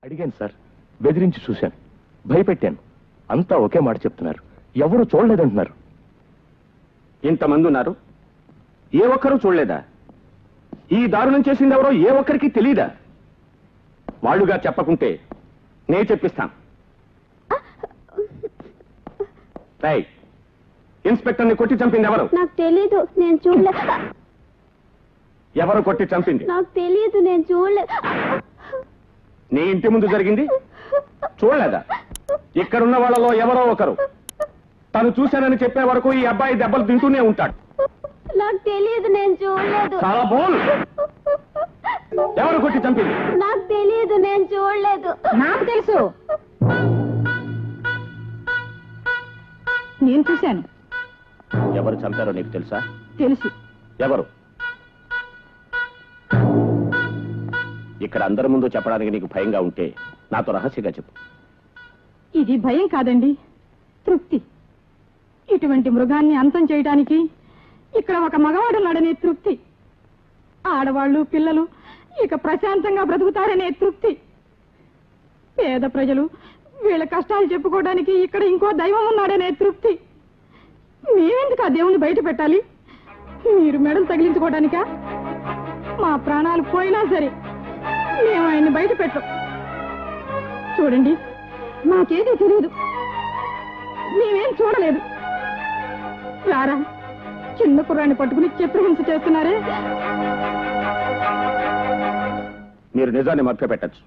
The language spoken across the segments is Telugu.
అడిగాను సార్, బెదిరించి చూశాను, భయపెట్టాను. అంతా ఒకే మాట చెప్తున్నారు, ఎవరు చూడలేదంటున్నారు. ఇంతమంది ఉన్నారు, ఏ ఒక్కరూ చూడలేదా? ఈ దారుణం చేసింది ఎవరో ఏ ఒక్కరికి తెలియదా? వాళ్ళుగా చెప్పకుంటే నే చెప్పిస్తాను. ఇన్స్పెక్టర్ని కొట్టి చంపింది ఎవరు? నాకు తెలీదు, నేను చూడలేదు. ఎవరు కొట్టి చంపింది? నాకు తెలీదు, నేను చూడలేదు. నీ ఇంటి ముందు జరిగింది చూడలేదా? ఇక్కడున్న వాళ్ళలో ఎవరో ఒకరు తను చూశానని చెప్పే వరకు ఈ అబ్బాయి దెబ్బలు తింటూనే ఉంటాడు. నాకు తెలియదు, నేను చూడలేదు. చాలా బోల్. ఎవరు కొట్టి చంపింది? నాకు తెలియదు, నేను చూడలేదు. నాకు తెలుసు, నేను చూశాను. ఎవరు చంపారో నీకు తెలుసా? తెలుసు. ఎవరు? ఇక్కడ అందరి ముందు చెప్పడానికి నీకు భయంగా ఉంటే నాతో రహస్యంగా చెప్పు. ఇది భయం కాదండి, తృప్తి. ఇటువంటి మృగాన్ని అంతం చేయడానికి ఇక్కడ ఒక మగవాడున్నాడనే తృప్తి. ఆడవాళ్ళు పిల్లలు ఇక ప్రశాంతంగా బ్రతుకుతారనే తృప్తి. పేద ప్రజలు వీళ్ళ కష్టాలు చెప్పుకోవడానికి ఇక్కడ ఇంకో దైవం ఉన్నాడనే తృప్తి. మేమెందుకు ఆ దేవుణ్ణి బయట పెట్టాలి? మీరు మెడలు తగిలించుకోవడానికా? మా ప్రాణాలు పోయినా సరే మేము ఆయన్ని బయట పెట్టం. చూడండి, మాకేదీ తెలియదు, మేమేం చూడలేదు. రారా, చిన్న కుర్రాన్ని పట్టుకుని చిత్రహింస చేస్తున్నారే. మీరు నిజాన్ని మభ్యపెట్టచ్చు,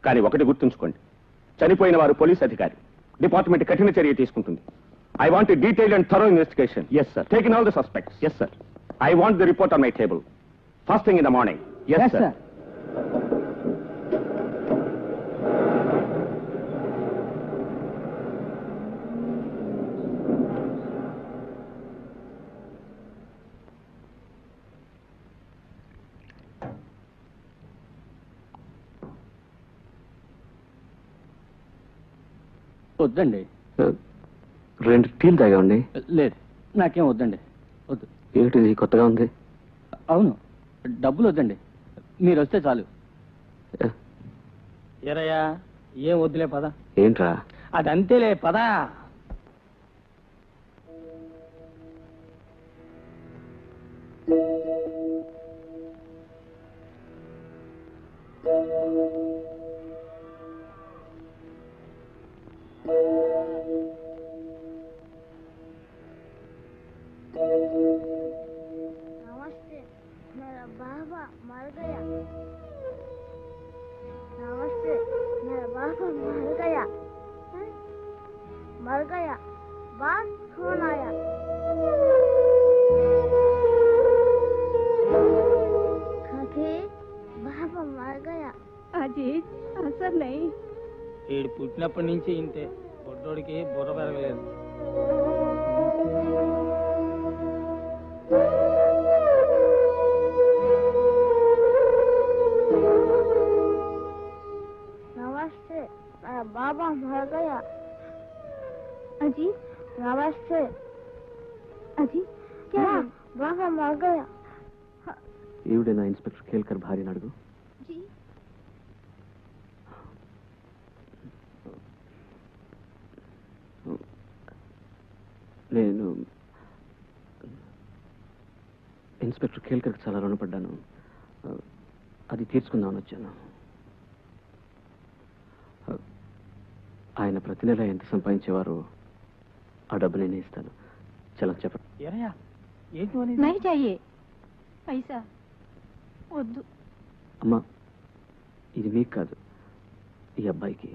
కానీ ఒకటి గుర్తుంచుకోండి, చనిపోయిన వారు పోలీస్ అధికారి. డిపార్ట్మెంట్ కఠిన చర్య తీసుకుంటుంది. I want detailed and thorough investigation. Yes sir. Taking all the suspects. Yes sir. I want the report on my table first thing in the morning. Yes sir. వద్దండి. 2 టీలు తాగామండి. లేదు, నాకేం వద్దండి, వద్దు. ఏమిటిది కొత్తగా ఉంది? అవును, డబ్బులు వద్దండి, మీరు వస్తే చాలు. ఎరయ్యా, ఏం వద్దులే, పద. ఏంట్రా? అదంతేలే, పద. नमस्ते, मेरा बाबा मर गया। नमस्ते, मेरा बाबा मर गया। मर गया, बात फोन आया। काकी, बाबा मर गया। అజీజ్, అసలు నై. వీడు పుట్టినప్పటి నుంచి ఇంతే, పొట్టోడికి బుర్ర పెరగలేదు. नमस्ते, मेरा बाबा मर गया। अजी, नमस्ते। अजी, क्या? बाबा मर गया। ఈవిడేనా ఇన్స్పెక్టర్ కేల్కర్ భార్యని అడుగు. जी, నేను ఇన్స్పెక్టర్ కేల్కర్కి చాలా రుణపడ్డాను, అది తీర్చుకుందామని వచ్చాను. ఆయన ప్రతి నెల ఎంత సంపాదించేవారో ఆ డబ్బు నేనే ఇస్తాను. చలో చెప్పండి. ఎరయ్యా, ఏంటి నై చాయే పైసా వద్దు. అమ్మా, ఇది మీకు కాదు, ఈ అబ్బాయికి.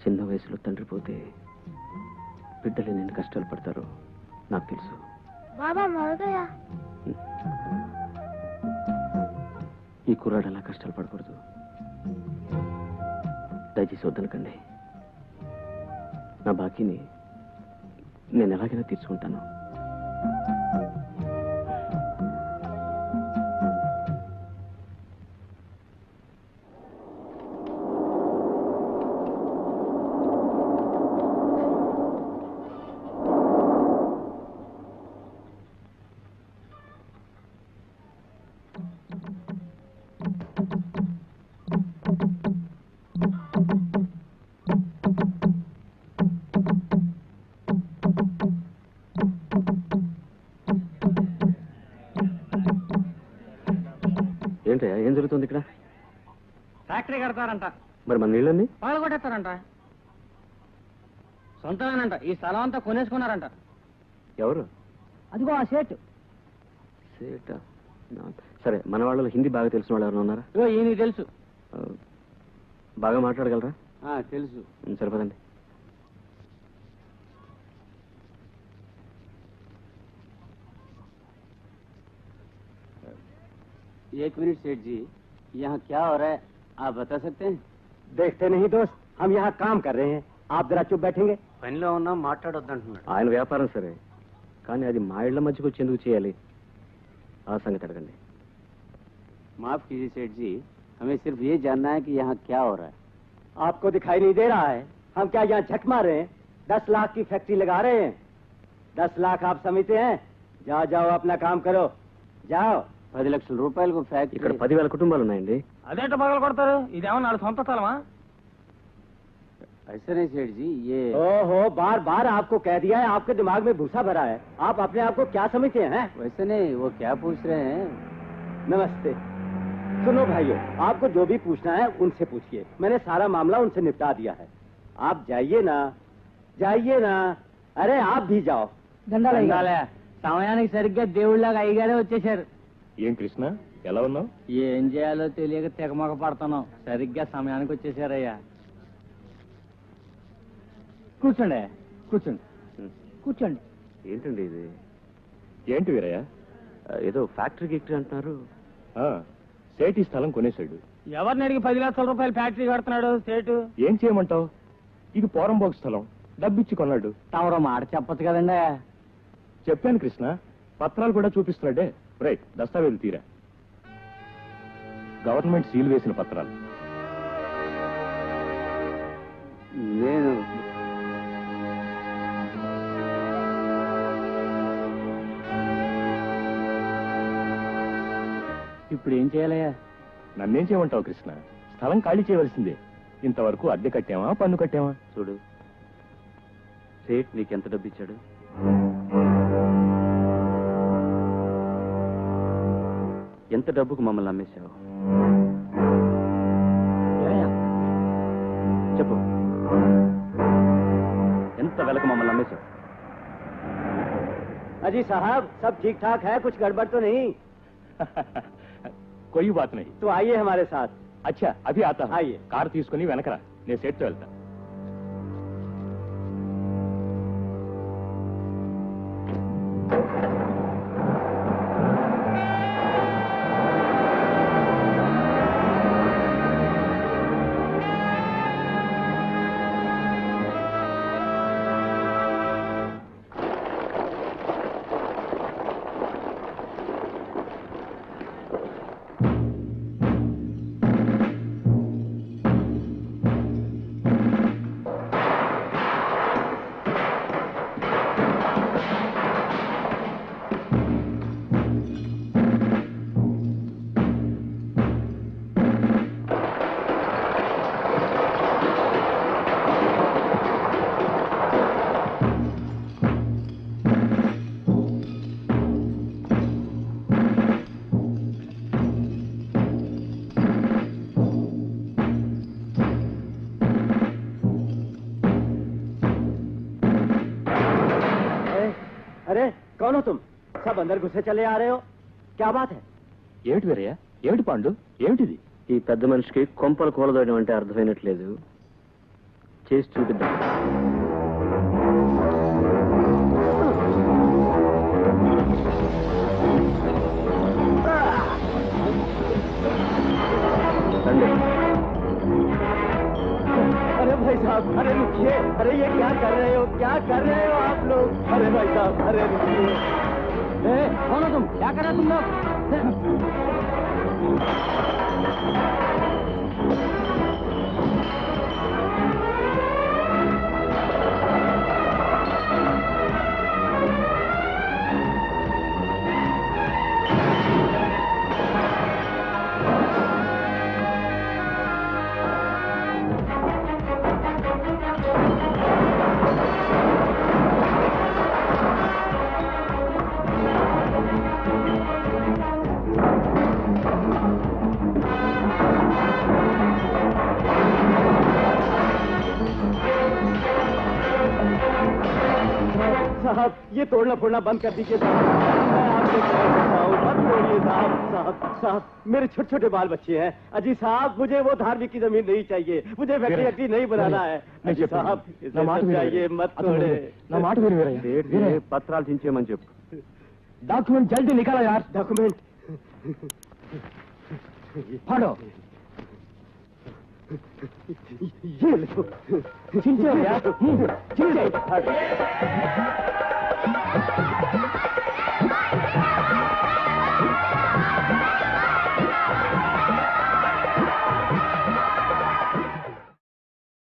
చిన్న వయసులో తండ్రి పోతే బిడ్డలు ఎన్ని కష్టాలు పడతారో నాకు తెలుసు. बाबा मर गया। ఈ కుర్రాడు అలా కష్టాలు పడకూడదు. దయచేసి వద్దనకండి. నా బాకీని నేను ఎలాగైనా తీర్చుకుంటాను. ఏం జరుగుతుంది ఇక్కడ? ఫ్యాక్టరీ కడతారంట, మరి మన నీళ్ళని పగలు కొట్టేస్తారంట. సొంతమేనంట, ఈ స్థలం అంతా కొనేసుకున్నారంట. ఎవరు? అదిగో ఆ సేట్. సేట? సరే, మన వాళ్ళు హిందీ బాగా తెలిసిన వాళ్ళు ఎవరైనా ఉన్నారా? ఈయనకి తెలుసు. బాగా మాట్లాడగలరా? తెలుసు. సరిపోదండి. एक मिनट सेठ जी, यहाँ क्या हो रहा है आप बता सकते हैं? देखते नहीं दोस्त, हम यहाँ काम कर रहे हैं. आप जरा चुप बैठेंगे? పనిలో ఉన్నా మాట్లాడొద్దంటున్నాడు. ఆయన వ్యాపారం సరే, కానీ అది మా ఇళ్ల మధ్యకు వచ్చి ఎందుకు చేయాలి? ఆ సంగతి అడగండి. माफ कीजिए सेठ जी, हमें सिर्फ ये जानना है कि यहाँ क्या हो रहा है. आपको दिखाई नहीं दे रहा है? हम क्या यहाँ झक मार रहे हैं? 10 लाख की फैक्ट्री लगा रहे हैं. 10 लाख आप समझते हैं? जाओ जाओ अपना काम करो, जाओ. 10 లక్షల రూపాయలకు ఫ్యాక్టరీ. ఇక్కడ 10,000 కుటుంబాలు ఉన్నాయండి. అదేంట పగలు కొడతారు? ఇదేమో నాలుగు సొంత స్థలమా? ऐसा नहीं सेठ जी, ये ओहो, बार बार आपको कह दिया है, आपके दिमाग में भूसा भरा है. आप अपने आप को क्या समझते हैं? वैसे नहीं, वो क्या पूछ रहे हैं? नमस्ते. सुनो भाइयों, आपको जो भी पूछना है उनसे पूछिए. मैंने सारा मामला उनसे निपटा दिया है. आप जाइए ना, जाइए ना. अरे आप भी जाओ. దండాలే, సమయానికి సరిగ్గా దేవుళ్ళగా అయ్యగారే వచ్చేసారు. ఏం కృష్ణ, ఎలా ఉన్నావు? ఏం చేయాలో తెలియక తెగమొక పడుతున్నాం. సరిగ్గా సమయానికి వచ్చేసారయ్యా. కూర్చోండి, కూర్చోండి, కూర్చోండి. ఏంటండి ఇది? ఏంటి వీరయ్య? ఏదో ఫ్యాక్టరీ గిక్టరీ అంటున్నారు. సేటి స్థలం కొనేశాడు. ఎవరిని అడిగి 10 లక్షల రూపాయలు ఫ్యాక్టరీ కడుతున్నాడు సేటు? ఏం చేయమంటావు? ఇది పోరంబోక్ స్థలం, డబ్బిచ్చి కొన్నాడు. తమరో మాట చెప్పొచ్చు కదండి. చెప్పాను కృష్ణ, పత్రాలు కూడా చూపిస్తున్నాడే. రైట్, దస్తావేజులు తీరా. గవర్నమెంట్ సీల్ వేసిన పత్రాలు. నేను ఇప్పుడు ఏం చేయాలయ్యా? నన్నేం చేయమంటావు కృష్ణ? స్థలం ఖాళీ చేయవలసిందే. ఇంతవరకు అద్దె కట్టామా, పన్ను కట్టామా? చూడు, సేట్ నీకెంత డబ్బు ఇచ్చాడు? ఎంత డబ్బుకు మమ్మల్ని అమ్మేశావు? చెప్పు, ఎంత వెలకు మమ్మల్ని అమ్మేశావు? अजी साहब, सब ठीक ठाक है, कुछ गड़बड़ तो नहीं? कोई बात नहीं. तो आइए हमारे साथ. अच्छा, अभी आता हूं. आइए. కారు తీసుకుని వెనకరా, నేను సేట్తో వెళ్తా. अरे कौन हो तुम? सब अंदर घुसे चले आ रहे हो, क्या बात है? ఏమిటి వీరయ్య? ఏమిటి పాండు? ఏమిటిది? ఈ పెద్ద మనిషికి కొంపలు కూలదోయడం అంటే అర్థమైనట్లేదు. చేసి చూపిద్దాం. రండి. अरे भाई साहब, अरे रुकिए. अरे ये क्या कर रहे हो, क्या कर रहे हो आप लोग? अरे भाई साहब, अरे रुकिए. कौन हो तुम? क्या कर रहे तुम लोग? साहब ये तोड़ना फोड़ना बंद कर दीजिए साहब। मैं आपसे पैर करता हूं, मत तोड़िए साहब। साहब मेरे छोटे छोटे बाल बच्चे हैं। अजी साहब मुझे वो धार्मिक की जमीन नहीं चाहिए, मुझे फैक्ट्री नहीं बनाना है। अजी साहब इसे समझाइए, मत तोड़े। నా మాట విను వీరయ్య. सेठ जी पत्राలు చించేయమని చెప్పు. డాక్యుమెంట్ జల్దీ నికాలా యార్. डॉक्यूमेंट फाड़ो. ये लो। చించే యార్. చించే.